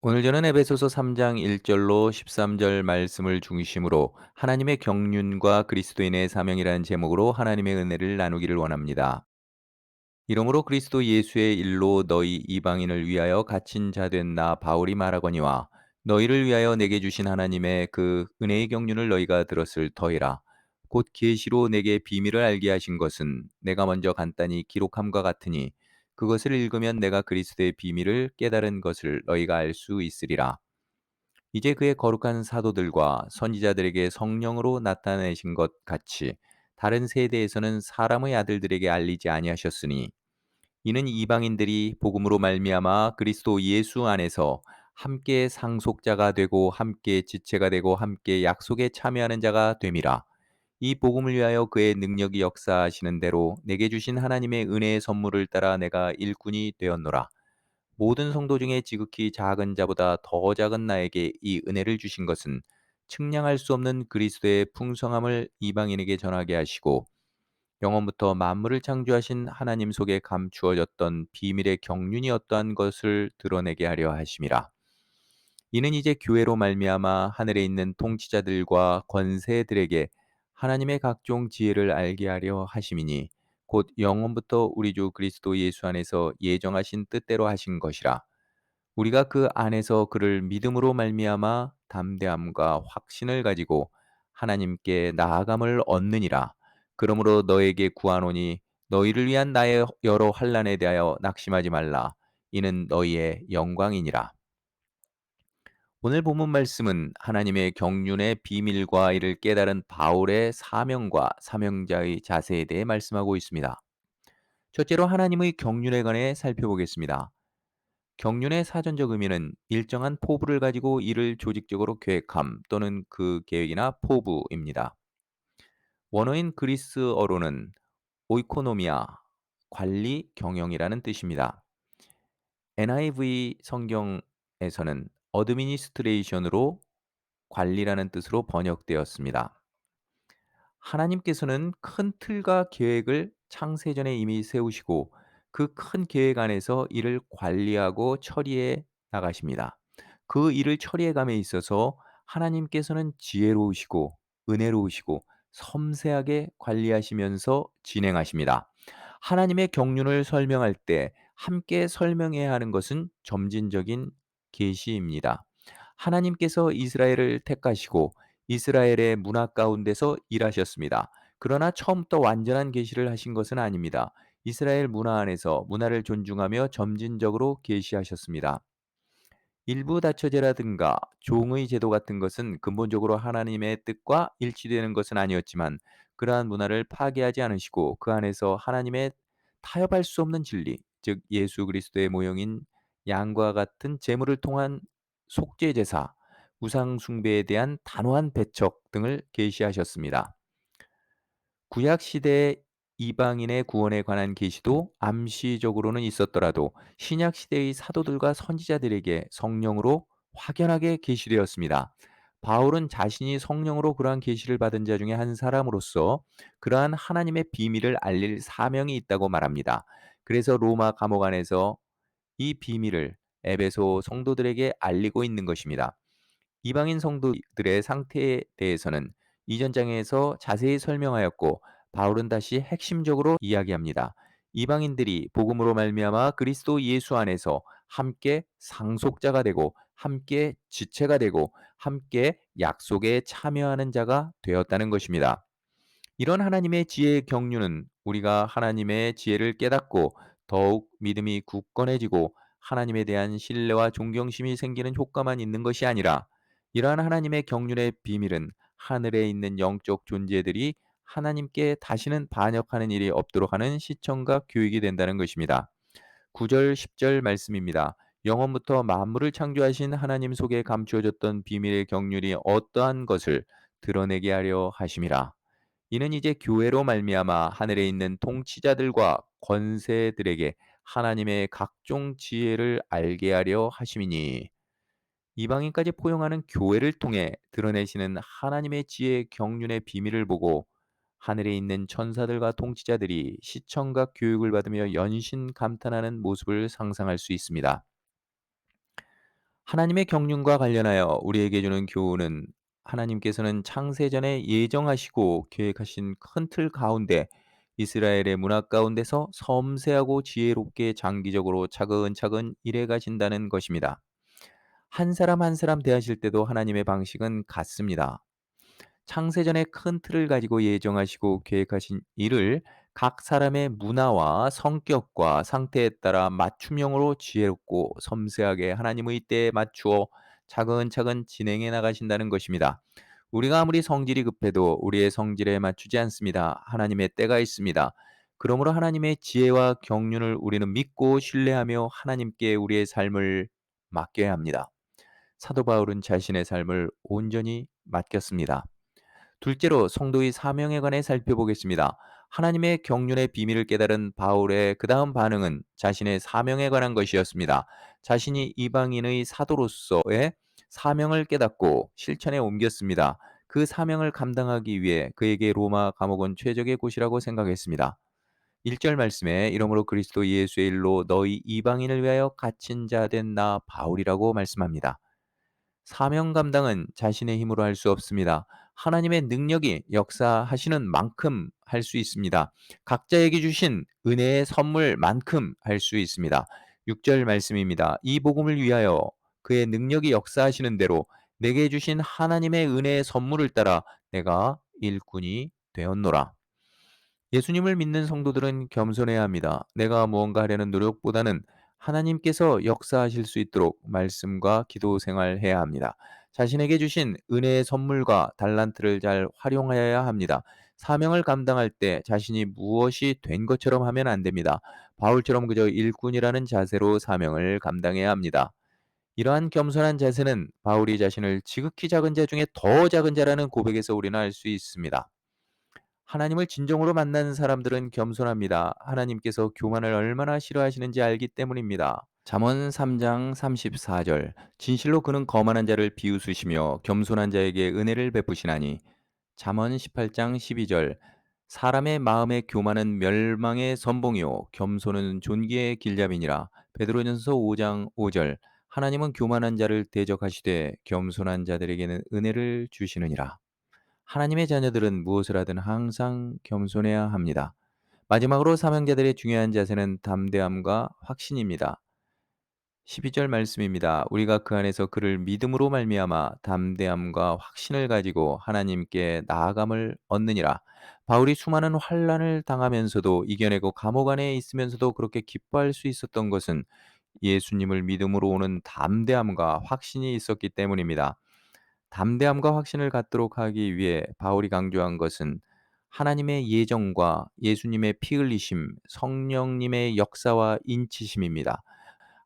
오늘 저는 에베소서 3장 1 절로 13절 말씀을 중심으로 하나님의 경륜과 그리스도인의 사명이라는 제목으로 하나님의 은혜를 나누기를 원합니다. 이러므로 그리스도 예수의 일로 너희 이방인을 위하여 갇힌 자 된 나 바울이 말하거니와 너희를 위하여 내게 주신 하나님의 그 은혜의 경륜을 너희가 들었을 터이라. 곧 계시로 내게 비밀을 알게 하신 것은 내가 먼저 간단히 기록함과 같으니 그것을 읽으면 내가 그리스도의 비밀을 깨달은 것을 너희가 알 수 있으리라. 이제 그의 거룩한 사도들과 선지자들에게 성령으로 나타내신 것 같이 다른 세대에서는 사람의 아들들에게 알리지 아니하셨으니 이는 이방인들이 복음으로 말미암아 그리스도 예수 안에서 함께 상속자가 되고 함께 지체가 되고 함께 약속에 참여하는 자가 됨이라. 이 복음을 위하여 그의 능력이 역사하시는 대로 내게 주신 하나님의 은혜의 선물을 따라 내가 일꾼이 되었노라. 모든 성도 중에 지극히 작은 자보다 더 작은 나에게 이 은혜를 주신 것은 측량할 수 없는 그리스도의 풍성함을 이방인에게 전하게 하시고 영원부터 만물을 창조하신 하나님 속에 감추어졌던 비밀의 경륜이 어떠한 것을 드러내게 하려 하심이라. 이는 이제 교회로 말미암아 하늘에 있는 통치자들과 권세들에게 하나님의 각종 지혜를 알게 하려 하심이니 곧 영원부터 우리 주 그리스도 예수 안에서 예정하신 뜻대로 하신 것이라. 우리가 그 안에서 그를 믿음으로 말미암아 담대함과 확신을 가지고 하나님께 나아감을 얻느니라. 그러므로 너에게 구하노니 너희를 위한 나의 여러 환난에 대하여 낙심하지 말라. 이는 너희의 영광이니라. 오늘 본문 말씀은 하나님의 경륜의 비밀과 이를 깨달은 바울의 사명과 사명자의 자세에 대해 말씀하고 있습니다. 첫째로 하나님의 경륜에 관해 살펴보겠습니다. 경륜의 사전적 의미는 일정한 포부를 가지고 이를 조직적으로 계획함 또는 그 계획이나 포부입니다. 원어인 그리스어로는 오이코노미아, 관리, 경영이라는 뜻입니다. NIV 성경에서는 어드미니스트레이션으로 관리라는 뜻으로 번역되었습니다. 하나님께서는 큰 틀과 계획을 창세전에 이미 세우시고 그 큰 계획 안에서 이를 관리하고 처리해 나가십니다. 그 일을 처리해 감에 있어서 하나님께서는 지혜로우시고 은혜로우시고 섬세하게 관리하시면서 진행하십니다. 하나님의 경륜을 설명할 때 함께 설명해야 하는 것은 점진적인 계시입니다. 하나님께서 이스라엘을 택하시고 이스라엘의 문화 가운데서 일하셨습니다. 그러나 처음부터 완전한 계시를 하신 것은 아닙니다. 이스라엘 문화 안에서 문화를 존중하며 점진적으로 계시하셨습니다. 일부 다처제라든가 종의 제도 같은 것은 근본적으로 하나님의 뜻과 일치되는 것은 아니었지만 그러한 문화를 파괴하지 않으시고 그 안에서 하나님의 타협할 수 없는 진리, 즉 예수 그리스도의 모형인 양과 같은 제물을 통한 속죄 제사, 우상 숭배에 대한 단호한 배척 등을 계시하셨습니다. 구약 시대의 이방인의 구원에 관한 계시도 암시적으로는 있었더라도 신약 시대의 사도들과 선지자들에게 성령으로 확연하게 계시되었습니다. 바울은 자신이 성령으로 그러한 계시를 받은 자 중에 한 사람으로서 그러한 하나님의 비밀을 알릴 사명이 있다고 말합니다. 그래서 로마 감옥 안에서 이 비밀을 에베소 성도들에게 알리고 있는 것입니다. 이방인 성도들의 상태에 대해서는 이전 장에서 자세히 설명하였고 바울은 다시 핵심적으로 이야기합니다. 이방인들이 복음으로 말미암아 그리스도 예수 안에서 함께 상속자가 되고 함께 지체가 되고 함께 약속에 참여하는 자가 되었다는 것입니다. 이런 하나님의 지혜의 경륜은 우리가 하나님의 지혜를 깨닫고 더욱 믿음이 굳건해지고 하나님에 대한 신뢰와 존경심이 생기는 효과만 있는 것이 아니라 이러한 하나님의 경륜의 비밀은 하늘에 있는 영적 존재들이 하나님께 다시는 반역하는 일이 없도록 하는 시청과 교육이 된다는 것입니다. 9절 10절 말씀입니다. 영원부터 만물을 창조하신 하나님 속에 감추어졌던 비밀의 경륜이 어떠한 것을 드러내게 하려 하심이라. 이는 이제 교회로 말미암아 하늘에 있는 통치자들과 권세들에게 하나님의 각종 지혜를 알게 하려 하심이니 이방인까지 포용하는 교회를 통해 드러내시는 하나님의 지혜 경륜의 비밀을 보고 하늘에 있는 천사들과 통치자들이 시청과 교육을 받으며 연신 감탄하는 모습을 상상할 수 있습니다. 하나님의 경륜과 관련하여 우리에게 주는 교훈은 하나님께서는 창세전에 예정하시고 계획하신 큰 틀 가운데 이스라엘의 문화 가운데서 섬세하고 지혜롭게 장기적으로 차근차근 일해 가신다는 것입니다. 한 사람 한 사람 대하실 때도 하나님의 방식은 같습니다. 창세전에 큰 틀을 가지고 예정하시고 계획하신 일을 각 사람의 문화와 성격과 상태에 따라 맞춤형으로 지혜롭고 섬세하게 하나님의 때에 맞추어 차근차근 진행해 나가신다는 것입니다. 우리가 아무리 성질이 급해도 우리의 성질에 맞추지 않습니다. 하나님의 때가 있습니다. 그러므로 하나님의 지혜와 경륜을 우리는 믿고 신뢰하며 하나님께 우리의 삶을 맡겨야 합니다. 사도 바울은 자신의 삶을 온전히 맡겼습니다. 둘째로 성도의 사명에 관해 살펴보겠습니다. 하나님의 경륜의 비밀을 깨달은 바울의 그 다음 반응은 자신의 사명에 관한 것이었습니다. 자신이 이방인의 사도로서의 사명을 깨닫고 실천에 옮겼습니다. 그 사명을 감당하기 위해 그에게 로마 감옥은 최적의 곳이라고 생각했습니다. 1절 말씀에 이러므로 그리스도 예수의 일로 너희 이방인을 위하여 갇힌 자 된 나 바울이라고 말씀합니다. 사명 감당은 자신의 힘으로 할 수 없습니다. 하나님의 능력이 역사하시는 만큼 할 수 있습니다. 각자에게 주신 은혜의 선물만큼 할 수 있습니다. 6절 말씀입니다. 이 복음을 위하여 그의 능력이 역사하시는 대로 내게 주신 하나님의 은혜의 선물을 따라 내가 일꾼이 되었노라. 예수님을 믿는 성도들은 겸손해야 합니다. 내가 무언가 하려는 노력보다는 하나님께서 역사하실 수 있도록 말씀과 기도 생활해야 합니다. 자신에게 주신 은혜의 선물과 달란트를 잘 활용하여야 합니다. 사명을 감당할 때 자신이 무엇이 된 것처럼 하면 안 됩니다. 바울처럼 그저 일꾼이라는 자세로 사명을 감당해야 합니다. 이러한 겸손한 자세는 바울이 자신을 지극히 작은 자 중에 더 작은 자라는 고백에서 우리는 알 수 있습니다. 하나님을 진정으로 만나는 사람들은 겸손합니다. 하나님께서 교만을 얼마나 싫어하시는지 알기 때문입니다. 잠언 3장 34절 진실로 그는 거만한 자를 비웃으시며 겸손한 자에게 은혜를 베푸시나니. 잠언 18장 12절 사람의 마음의 교만은 멸망의 선봉이요 겸손은 존귀의 길잡이니라. 베드로전서 5장 5절 하나님은 교만한 자를 대적하시되 겸손한 자들에게는 은혜를 주시느니라. 하나님의 자녀들은 무엇을 하든 항상 겸손해야 합니다. 마지막으로 사명자들의 중요한 자세는 담대함과 확신입니다. 12절 말씀입니다. 우리가 그 안에서 그를 믿음으로 말미암아 담대함과 확신을 가지고 하나님께 나아감을 얻느니라. 바울이 수많은 환난을 당하면서도 이겨내고 감옥 안에 있으면서도 그렇게 기뻐할 수 있었던 것은 예수님을 믿음으로 오는 담대함과 확신이 있었기 때문입니다. 담대함과 확신을 갖도록 하기 위해 바울이 강조한 것은 하나님의 예정과 예수님의 피 흘리심, 성령님의 역사와 인치심입니다.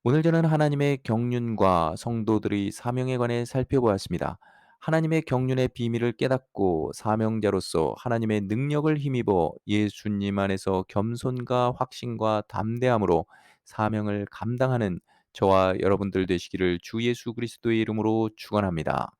오늘 저는 하나님의 경륜과 성도들의 사명에 관해 살펴보았습니다. 하나님의 경륜의 비밀을 깨닫고 사명자로서 하나님의 능력을 힘입어 예수님 안에서 겸손과 확신과 담대함으로 사명을 감당하는 저와 여러분들 되시기를 주 예수 그리스도의 이름으로 축원합니다.